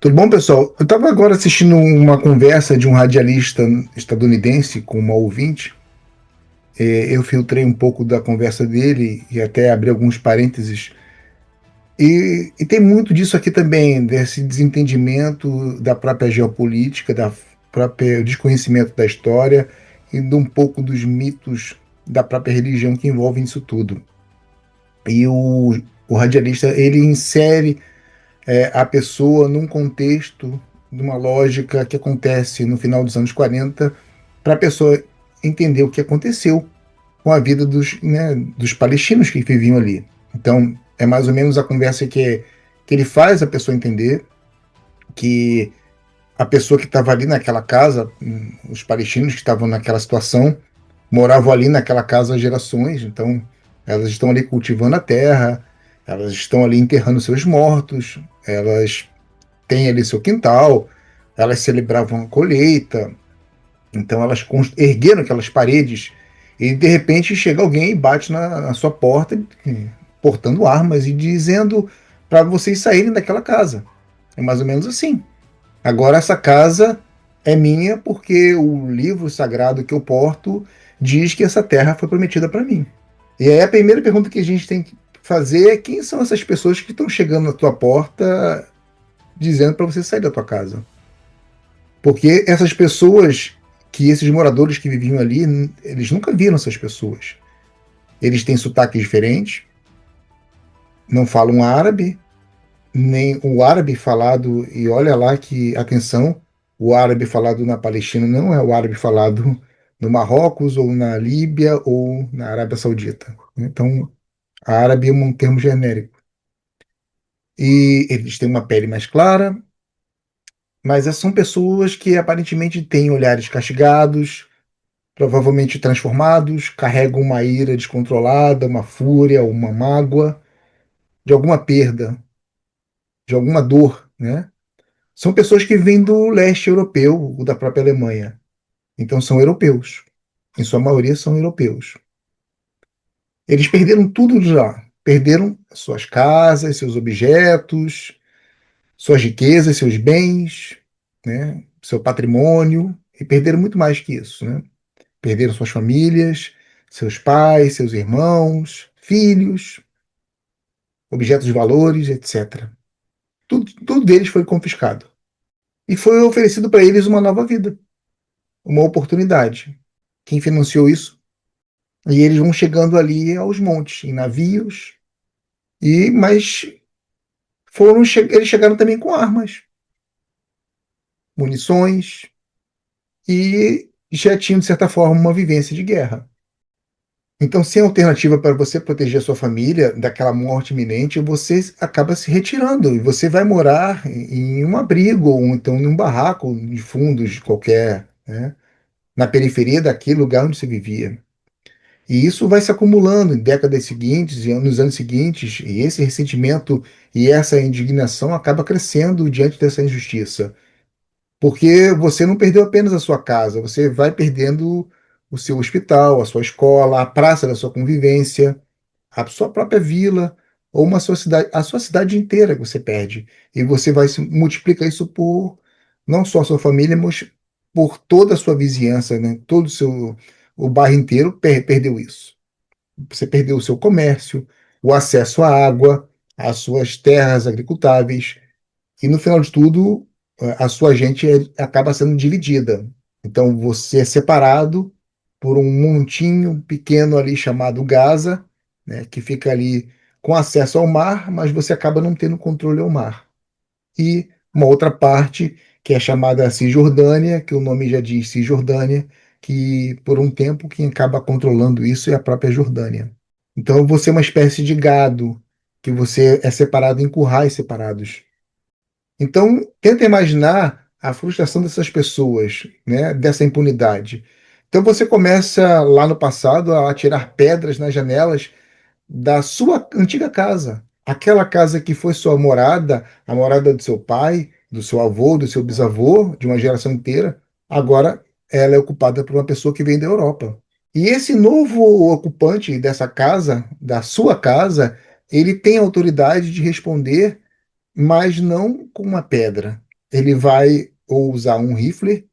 Tudo bom, pessoal? Eu estava agora assistindo uma conversa de um radialista estadunidense com uma ouvinte. Eu filtrei um pouco da conversa dele e até abri alguns parênteses. E tem muito disso aqui também, desse desentendimento da própria geopolítica, da própria desconhecimento da história e de um pouco dos mitos da própria religião que envolvem isso tudo. E o radialista, ele insere a pessoa num contexto, numa lógica que acontece no final dos anos 40, para a pessoa entender o que aconteceu com a vida dos palestinos que viviam ali. Então, é mais ou menos a conversa que ele faz a pessoa entender que a pessoa que estava ali naquela casa, os palestinos que estavam naquela situação, moravam ali naquela casa há gerações, então elas estão ali cultivando a terra, elas estão ali enterrando seus mortos, elas têm ali seu quintal, elas celebravam a colheita, então elas ergueram aquelas paredes e de repente chega alguém e bate na sua porta, portando armas e dizendo para vocês saírem daquela casa. É mais ou menos assim. Agora essa casa é minha porque o livro sagrado que eu porto diz que essa terra foi prometida para mim. E aí a primeira pergunta que a gente tem que fazer é quem são essas pessoas que estão chegando na tua porta dizendo para você sair da tua casa? Porque essas pessoas, esses moradores que viviam ali, eles nunca viram essas pessoas. Eles têm sotaques diferentes, não falam árabe, nem o árabe falado, e olha lá que, atenção, o árabe falado na Palestina não é o árabe falado no Marrocos, ou na Líbia, ou na Arábia Saudita. Então, árabe é um termo genérico. E eles têm uma pele mais clara, mas são pessoas que aparentemente têm olhares castigados, provavelmente transformados, carregam uma ira descontrolada, uma fúria, uma mágoa, de alguma perda, de alguma dor, né? São pessoas que vêm do leste europeu, ou da própria Alemanha. Então são europeus. Em sua maioria são europeus. Eles perderam tudo de lá. Perderam suas casas, seus objetos, suas riquezas, seus bens, né? Seu patrimônio, e perderam muito mais que isso, né? Perderam suas famílias, seus pais, seus irmãos, filhos, objetos de valores, etc. Tudo deles foi confiscado. E foi oferecido para eles uma nova vida, uma oportunidade. Quem financiou isso? E eles vão chegando ali aos montes, em navios, mas eles chegaram também com armas, munições, e já tinham, de certa forma, uma vivência de guerra. Então, sem alternativa para você proteger a sua família daquela morte iminente, você acaba se retirando e você vai morar em um abrigo ou então em um barraco de fundos qualquer, né, na periferia daquele lugar onde você vivia. E isso vai se acumulando em décadas seguintes e nos anos seguintes, e esse ressentimento e essa indignação acaba crescendo diante dessa injustiça. Porque você não perdeu apenas a sua casa, você vai perdendo o seu hospital, a sua escola, a praça da sua convivência, a sua própria vila, ou uma sua cidade, a sua cidade inteira que você perde. E você vai se multiplicar isso por não só a sua família, mas por toda a sua vizinhança, né? Todo o bairro inteiro perdeu isso. Você perdeu o seu comércio, o acesso à água, às suas terras agricultáveis, e no final de tudo, a sua gente acaba sendo dividida. Então você é separado por um montinho pequeno ali chamado Gaza, né, que fica ali com acesso ao mar, mas você acaba não tendo controle ao mar. E uma outra parte que é chamada Cisjordânia, que o nome já diz Cisjordânia, que por um tempo quem acaba controlando isso é a própria Jordânia. Então você é uma espécie de gado, que você é separado em currais separados. Então, tenta imaginar a frustração dessas pessoas, né, dessa impunidade. Então, você começa lá no passado a atirar pedras nas janelas da sua antiga casa. Aquela casa que foi sua morada, a morada do seu pai, do seu avô, do seu bisavô, de uma geração inteira, agora ela é ocupada por uma pessoa que vem da Europa. E esse novo ocupante dessa casa, da sua casa, ele tem a autoridade de responder, mas não com uma pedra. ele vai ou usar um rifle,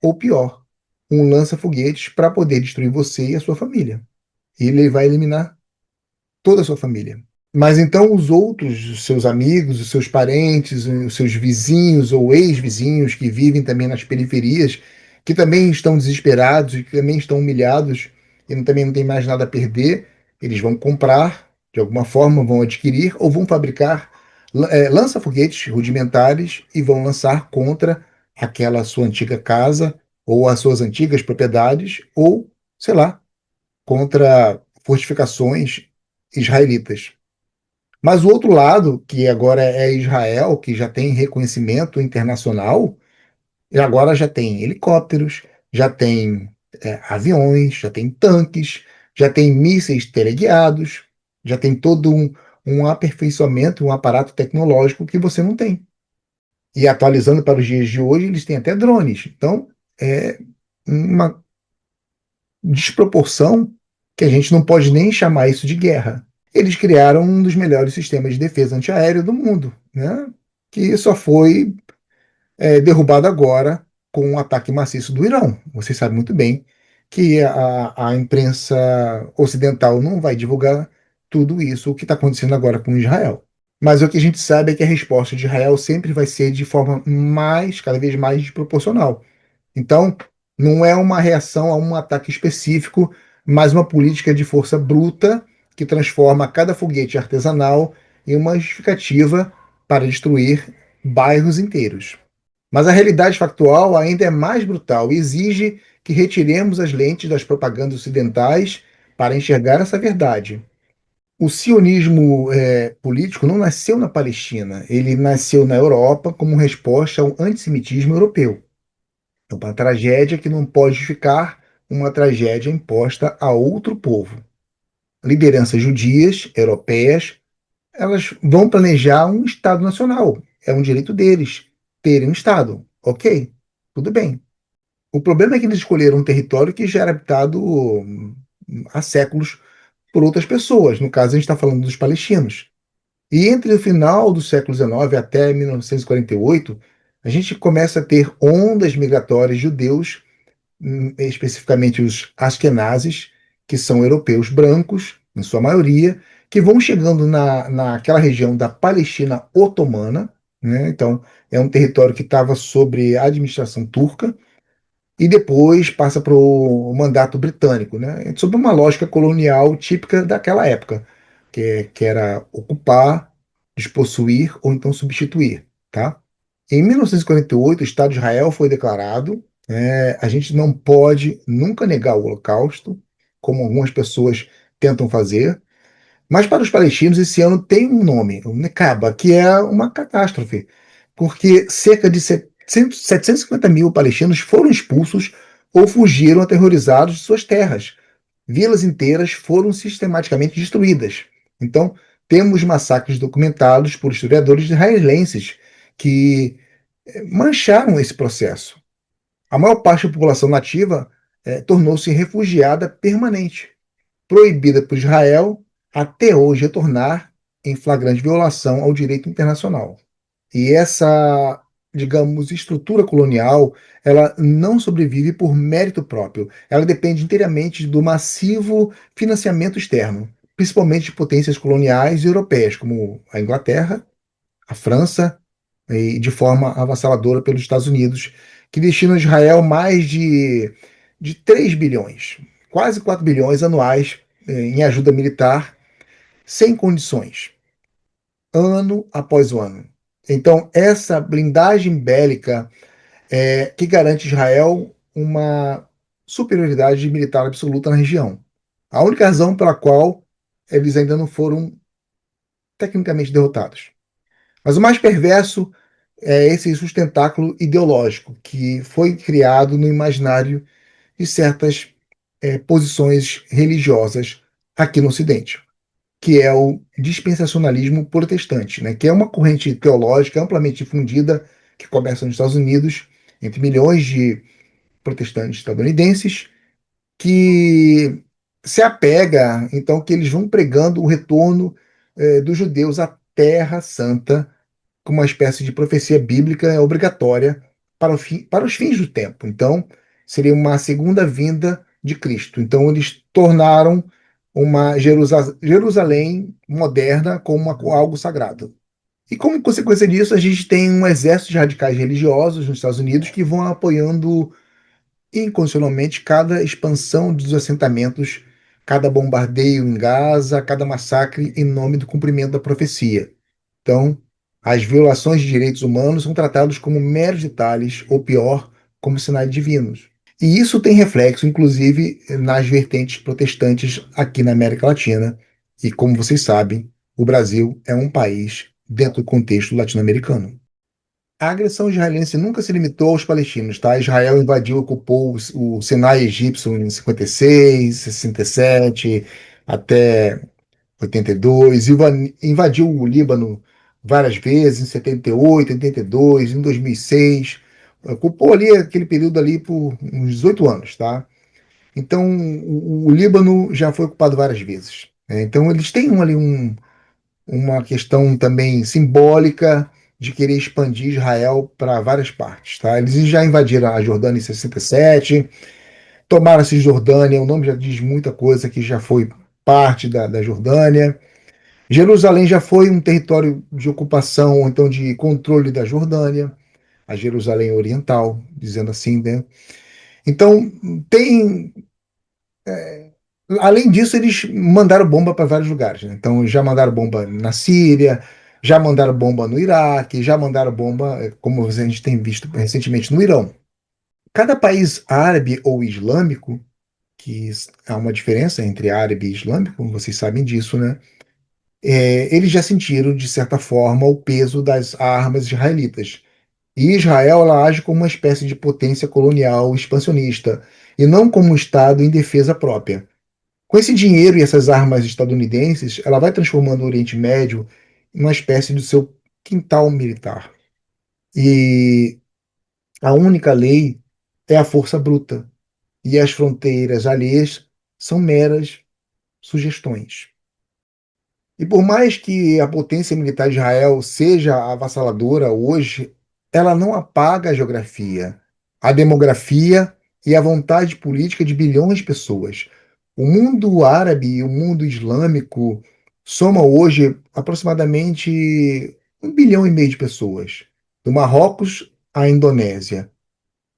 ou pior, um lança-foguetes para poder destruir você e a sua família. E ele vai eliminar toda a sua família. Mas então os outros, os seus amigos, os seus parentes, os seus vizinhos ou ex-vizinhos que vivem também nas periferias, que também estão desesperados e que também estão humilhados e também não tem mais nada a perder, eles vão comprar, de alguma forma, vão adquirir ou vão fabricar lança-foguetes rudimentares e vão lançar contra aquela sua antiga casa ou as suas antigas propriedades ou, sei lá, contra fortificações israelitas. Mas o outro lado, que agora é Israel, que já tem reconhecimento internacional, e agora já tem helicópteros, já tem aviões, já tem tanques, já tem mísseis teleguiados, já tem todo um aperfeiçoamento, um aparato tecnológico que você não tem. E atualizando para os dias de hoje, eles têm até drones. Então, é uma desproporção que a gente não pode nem chamar isso de guerra. Eles criaram um dos melhores sistemas de defesa antiaéreo do mundo, né? Que só foi derrubado agora com um ataque maciço do Irão. Você sabe muito bem que a imprensa ocidental não vai divulgar tudo isso, o que está acontecendo agora com Israel. Mas o que a gente sabe é que a resposta de Israel sempre vai ser de forma cada vez mais desproporcional. Então, não é uma reação a um ataque específico, mas uma política de força bruta que transforma cada foguete artesanal em uma justificativa para destruir bairros inteiros. Mas a realidade factual ainda é mais brutal e exige que retiremos as lentes das propagandas ocidentais para enxergar essa verdade. O sionismo político não nasceu na Palestina, ele nasceu na Europa como resposta ao antissemitismo europeu. É uma tragédia que não pode ficar uma tragédia imposta a outro povo. Lideranças judias, europeias, elas vão planejar um Estado nacional. É um direito deles terem um Estado. Ok, tudo bem. O problema é que eles escolheram um território que já era habitado há séculos por outras pessoas. No caso, a gente está falando dos palestinos. E entre o final do século XIX até 1948, a gente começa a ter ondas migratórias de judeus, especificamente os askenazes, que são europeus brancos, em sua maioria, que vão chegando naquela região da Palestina otomana, né? Então, é um território que estava sob a administração turca, e depois passa para o mandato britânico, né? Sob uma lógica colonial típica daquela época, que era ocupar, despossuir ou então substituir, tá? Em 1948, o Estado de Israel foi declarado. A gente não pode nunca negar o Holocausto, como algumas pessoas tentam fazer, mas para os palestinos esse ano tem um nome, o Necaba, que é uma catástrofe, porque cerca de 750 mil palestinos foram expulsos ou fugiram aterrorizados de suas terras. Vilas inteiras foram sistematicamente destruídas. Então, temos massacres documentados por historiadores israelenses que mancharam esse processo. A maior parte da população nativa tornou-se refugiada permanente, proibida por Israel até hoje retornar em flagrante violação ao direito internacional. E essa, digamos, estrutura colonial, ela não sobrevive por mérito próprio. Ela depende inteiramente do massivo financiamento externo, principalmente de potências coloniais europeias, como a Inglaterra, a França, e de forma avassaladora pelos Estados Unidos, que destinam a Israel mais de 3 bilhões, quase 4 bilhões anuais em ajuda militar, sem condições, ano após ano. Então, essa blindagem bélica que garante a Israel uma superioridade militar absoluta na região. A única razão pela qual eles ainda não foram tecnicamente derrotados. Mas o mais perverso é esse sustentáculo ideológico que foi criado no imaginário de certas posições religiosas aqui no Ocidente, que é o dispensacionalismo protestante, né, que é uma corrente teológica amplamente difundida que começa nos Estados Unidos, entre milhões de protestantes estadunidenses, que se apega, então, que eles vão pregando o retorno dos judeus à Terra Santa como uma espécie de profecia bíblica obrigatória para os fins do tempo. Então, seria uma segunda vinda de Cristo. Então, eles tornaram uma Jerusalém moderna como algo sagrado. E como consequência disso, a gente tem um exército de radicais religiosos nos Estados Unidos que vão apoiando incondicionalmente cada expansão dos assentamentos, cada bombardeio em Gaza, cada massacre em nome do cumprimento da profecia. Então, as violações de direitos humanos são tratados como meros detalhes, ou pior, como sinais divinos. E isso tem reflexo, inclusive, nas vertentes protestantes aqui na América Latina. E como vocês sabem, o Brasil é um país dentro do contexto latino-americano. A agressão israelense nunca se limitou aos palestinos, tá? Israel invadiu e ocupou o Sinai egípcio em 56, 67, até 82, invadiu o Líbano várias vezes, em 78, 82, em 2006. Ocupou ali aquele período ali por uns 18 anos, tá? Então, o Líbano já foi ocupado várias vezes, né? Então, eles têm uma questão também simbólica de querer expandir Israel para várias partes, tá? Eles já invadiram a Jordânia em 67, tomaram a Cisjordânia, o nome já diz muita coisa que já foi parte da Jordânia. Jerusalém já foi um território de ocupação, ou então de controle da Jordânia, a Jerusalém Oriental, dizendo assim, né? Então, tem. Além disso, eles mandaram bomba para vários lugares, né? Então, já mandaram bomba na Síria, já mandaram bomba no Iraque, já mandaram bomba, como a gente tem visto recentemente, no Irão. Cada país árabe ou islâmico, que há uma diferença entre árabe e islâmico, como vocês sabem disso, né? Eles já sentiram, de certa forma, o peso das armas israelitas. E Israel ela age como uma espécie de potência colonial expansionista, e não como um Estado em defesa própria. Com esse dinheiro e essas armas estadunidenses, ela vai transformando o Oriente Médio em uma espécie do seu quintal militar. E a única lei é a força bruta, e as fronteiras alheias são meras sugestões. E por mais que a potência militar de Israel seja avassaladora hoje, ela não apaga a geografia, a demografia e a vontade política de bilhões de pessoas. O mundo árabe e o mundo islâmico somam hoje aproximadamente 1,5 bilhão de pessoas, do Marrocos à Indonésia.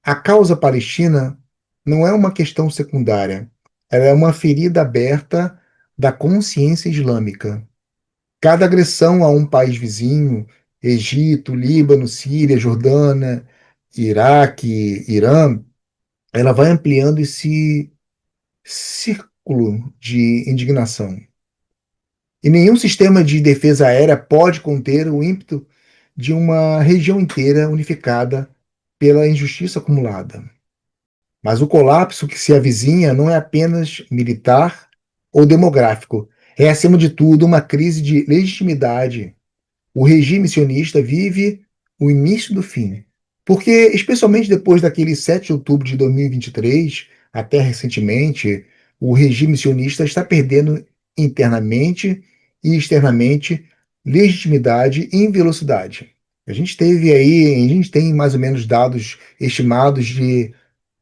A causa palestina não é uma questão secundária, ela é uma ferida aberta da consciência islâmica. Cada agressão a um país vizinho, Egito, Líbano, Síria, Jordânia, Iraque, Irã, ela vai ampliando esse círculo de indignação. E nenhum sistema de defesa aérea pode conter o ímpeto de uma região inteira unificada pela injustiça acumulada. Mas o colapso que se avizinha não é apenas militar ou demográfico, é, acima de tudo, uma crise de legitimidade. O regime sionista vive o início do fim. Porque, especialmente depois daquele 7 de outubro de 2023, até recentemente, o regime sionista está perdendo internamente e externamente legitimidade e velocidade. A gente tem mais ou menos dados estimados de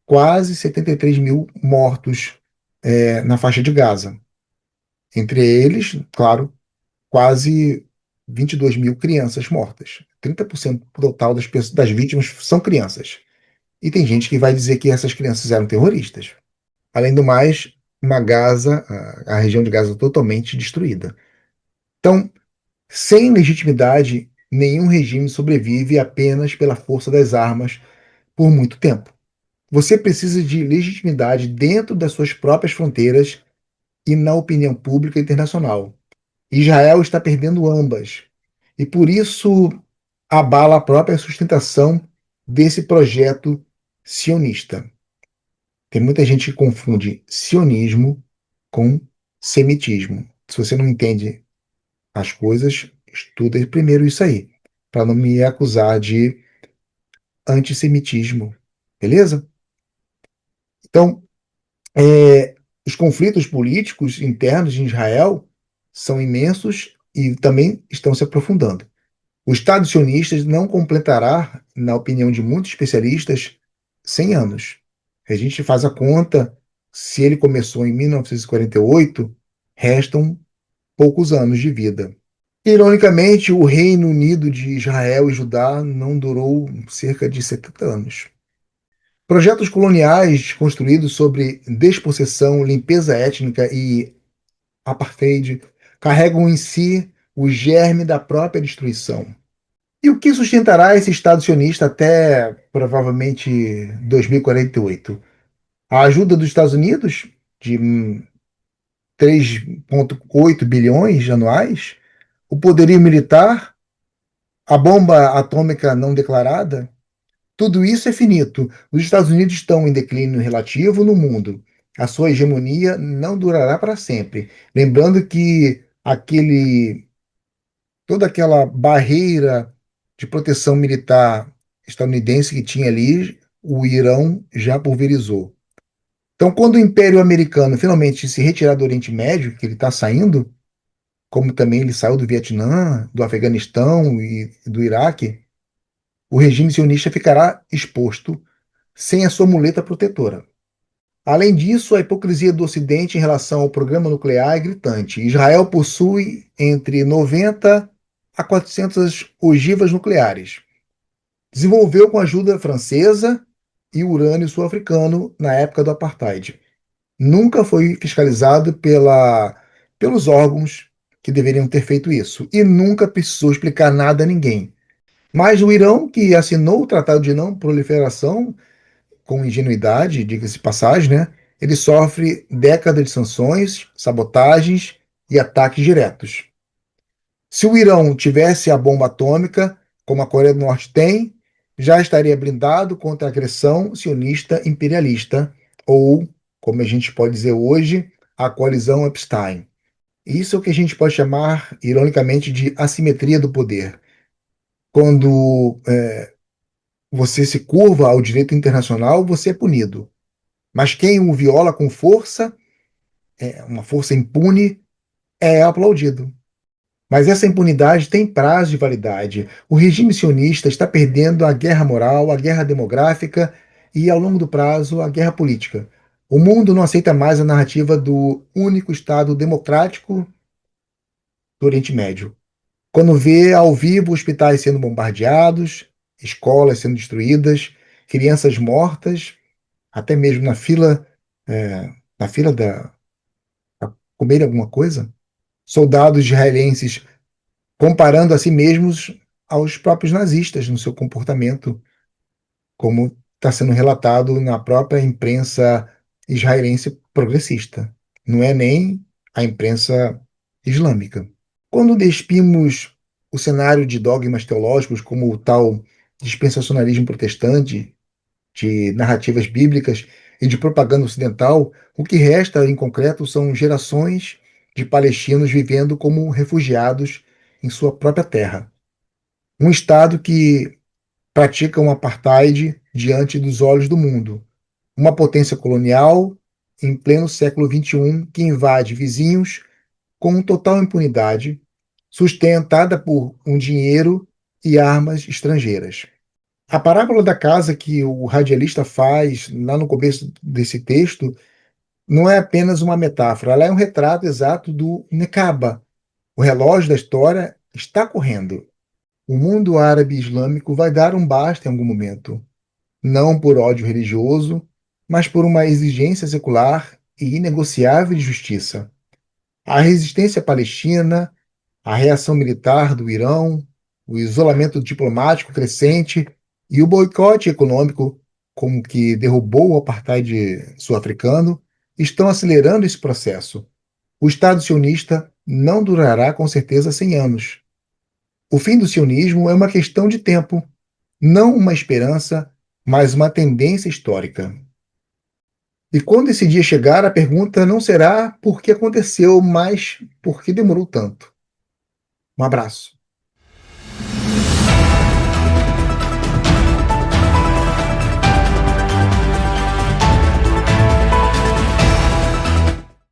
quase 73 mil mortos na faixa de Gaza. Entre eles, claro, quase 22 mil crianças mortas. 30% total das vítimas são crianças. E tem gente que vai dizer que essas crianças eram terroristas. Além do mais, a região de Gaza totalmente destruída. Então, sem legitimidade, nenhum regime sobrevive apenas pela força das armas por muito tempo. Você precisa de legitimidade dentro das suas próprias fronteiras e na opinião pública internacional. Israel está perdendo ambas. E por isso abala a própria sustentação desse projeto sionista. Tem muita gente que confunde sionismo com semitismo. Se você não entende as coisas, estuda primeiro isso aí, para não me acusar de antissemitismo. Beleza? Então, os conflitos políticos internos em Israel são imensos e também estão se aprofundando. O Estado sionista não completará, na opinião de muitos especialistas, 100 anos. A gente faz a conta, se ele começou em 1948, restam poucos anos de vida. Ironicamente, o Reino Unido de Israel e Judá não durou cerca de 70 anos. Projetos coloniais construídos sobre despossessão, limpeza étnica e apartheid carregam em si o germe da própria destruição. E o que sustentará esse Estado sionista até provavelmente 2048? A ajuda dos Estados Unidos, de 3,8 bilhões anuais? O poderio militar? A bomba atômica não declarada? Tudo isso é finito. Os Estados Unidos estão em declínio relativo no mundo. A sua hegemonia não durará para sempre. Lembrando que toda aquela barreira de proteção militar estadunidense que tinha ali, o Irão já pulverizou. Então, quando o Império Americano finalmente se retirar do Oriente Médio, que ele está saindo, como também ele saiu do Vietnã, do Afeganistão e do Iraque, o regime sionista ficará exposto sem a sua muleta protetora. Além disso, a hipocrisia do Ocidente em relação ao programa nuclear é gritante. Israel possui entre 90 a 400 ogivas nucleares. Desenvolveu com a ajuda francesa e urânio sul-africano na época do apartheid. Nunca foi fiscalizado pelos órgãos que deveriam ter feito isso e nunca precisou explicar nada a ninguém. Mas o Irão, que assinou o Tratado de Não Proliferação com ingenuidade, diga-se de passagem, né? Ele sofre décadas de sanções, sabotagens e ataques diretos. Se o Irão tivesse a bomba atômica, como a Coreia do Norte tem, já estaria blindado contra a agressão sionista imperialista, ou, como a gente pode dizer hoje, a coalizão Epstein. Isso é o que a gente pode chamar, ironicamente, de assimetria do poder. Quando você se curva ao direito internacional, você é punido. Mas quem o viola com força, uma força impune, é aplaudido. Mas essa impunidade tem prazo de validade. O regime sionista está perdendo a guerra moral, a guerra demográfica e, ao longo do prazo, a guerra política. O mundo não aceita mais a narrativa do único Estado democrático do Oriente Médio. Quando vê ao vivo hospitais sendo bombardeados, escolas sendo destruídas, crianças mortas, até mesmo na fila da pra comer alguma coisa, soldados israelenses comparando a si mesmos aos próprios nazistas no seu comportamento, como está sendo relatado na própria imprensa israelense progressista. Não é nem a imprensa islâmica. Quando despimos o cenário de dogmas teológicos, como o tal dispensacionalismo protestante, de narrativas bíblicas e de propaganda ocidental, o que resta em concreto são gerações de palestinos vivendo como refugiados em sua própria terra. Um Estado que pratica um apartheid diante dos olhos do mundo. Uma potência colonial em pleno século XXI que invade vizinhos com total impunidade, sustentada por um dinheiro e armas estrangeiras. A parábola da casa que o radialista faz lá no começo desse texto não é apenas uma metáfora, ela é um retrato exato do Necaba. O relógio da história está correndo. O mundo árabe islâmico vai dar um basta em algum momento, não por ódio religioso, mas por uma exigência secular e inegociável de justiça. A resistência palestina, a reação militar do Irão, o isolamento diplomático crescente e o boicote econômico, como que derrubou o apartheid sul-africano, estão acelerando esse processo. O Estado sionista não durará com certeza 100 anos. O fim do sionismo é uma questão de tempo, não uma esperança, mas uma tendência histórica. E quando esse dia chegar, a pergunta não será por que aconteceu, mas por que demorou tanto. Um abraço.